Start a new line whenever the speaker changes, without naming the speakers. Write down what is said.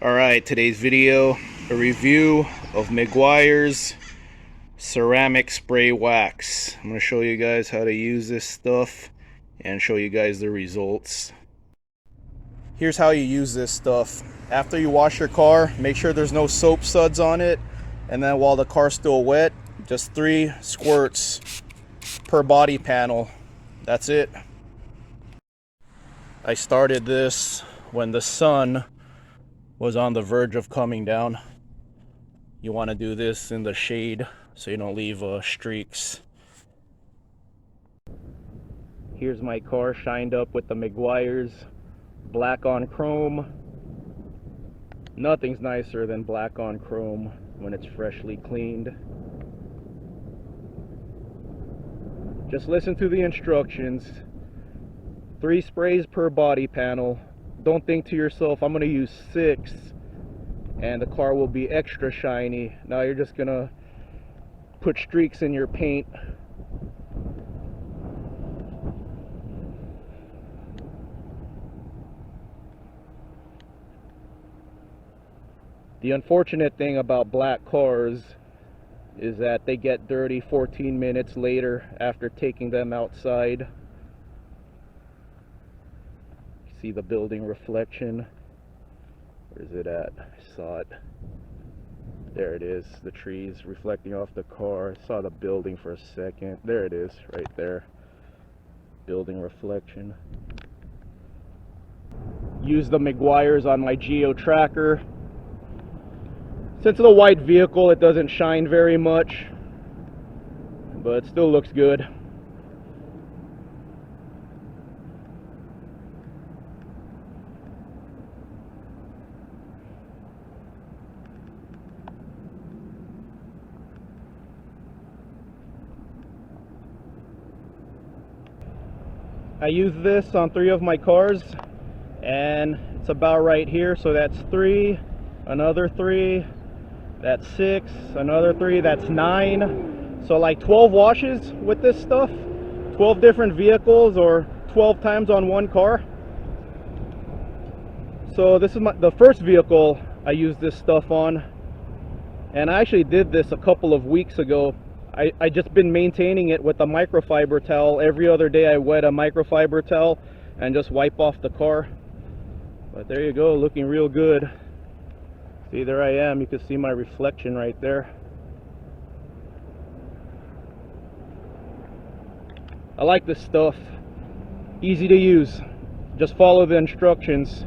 Alright, today's video, a review of Meguiar's ceramic spray wax. I'm going to show you guys how to use this stuff and show you guys the results. Here's how you use this stuff. After you wash your car, make sure there's no soap suds on it, and then while the car's still wet, just 3 squirts per body panel. That's it. I started this when the sun was on the verge of coming down. You want to do this in the shade so you don't leave streaks. Here's my car shined up with the Meguiar's black on chrome. Nothing's nicer than black on chrome when it's freshly cleaned. Just listen to the instructions. 3 sprays per body panel. Don't think to yourself, I'm going to use 6 and the car will be extra shiny. Now you're just going to put streaks in your paint. The unfortunate thing about black cars is that they get dirty 14 minutes later after taking them outside. See the building reflection. Where is it at? I saw it. There it is. The trees reflecting off the car. I saw the building for a second. There it is, right there. Building reflection. Use the Meguiar's on my Geo tracker. Since it's a white vehicle, it doesn't shine very much, but it still looks good. I use this on 3 of my cars, and it's about right here. So that's 3, another 3, that's 6, another 3, that's 9. So like 12 washes with this stuff, 12 different vehicles, or 12 times on one car. So this is the first vehicle I used this stuff on, and I actually did this a couple of weeks ago. I just been maintaining it with a microfiber towel. Every other day I wet a microfiber towel and just wipe off the car. But there you go, looking real good. See, there I am. You can see my reflection right there. I like this stuff. Easy to use. Just follow the instructions.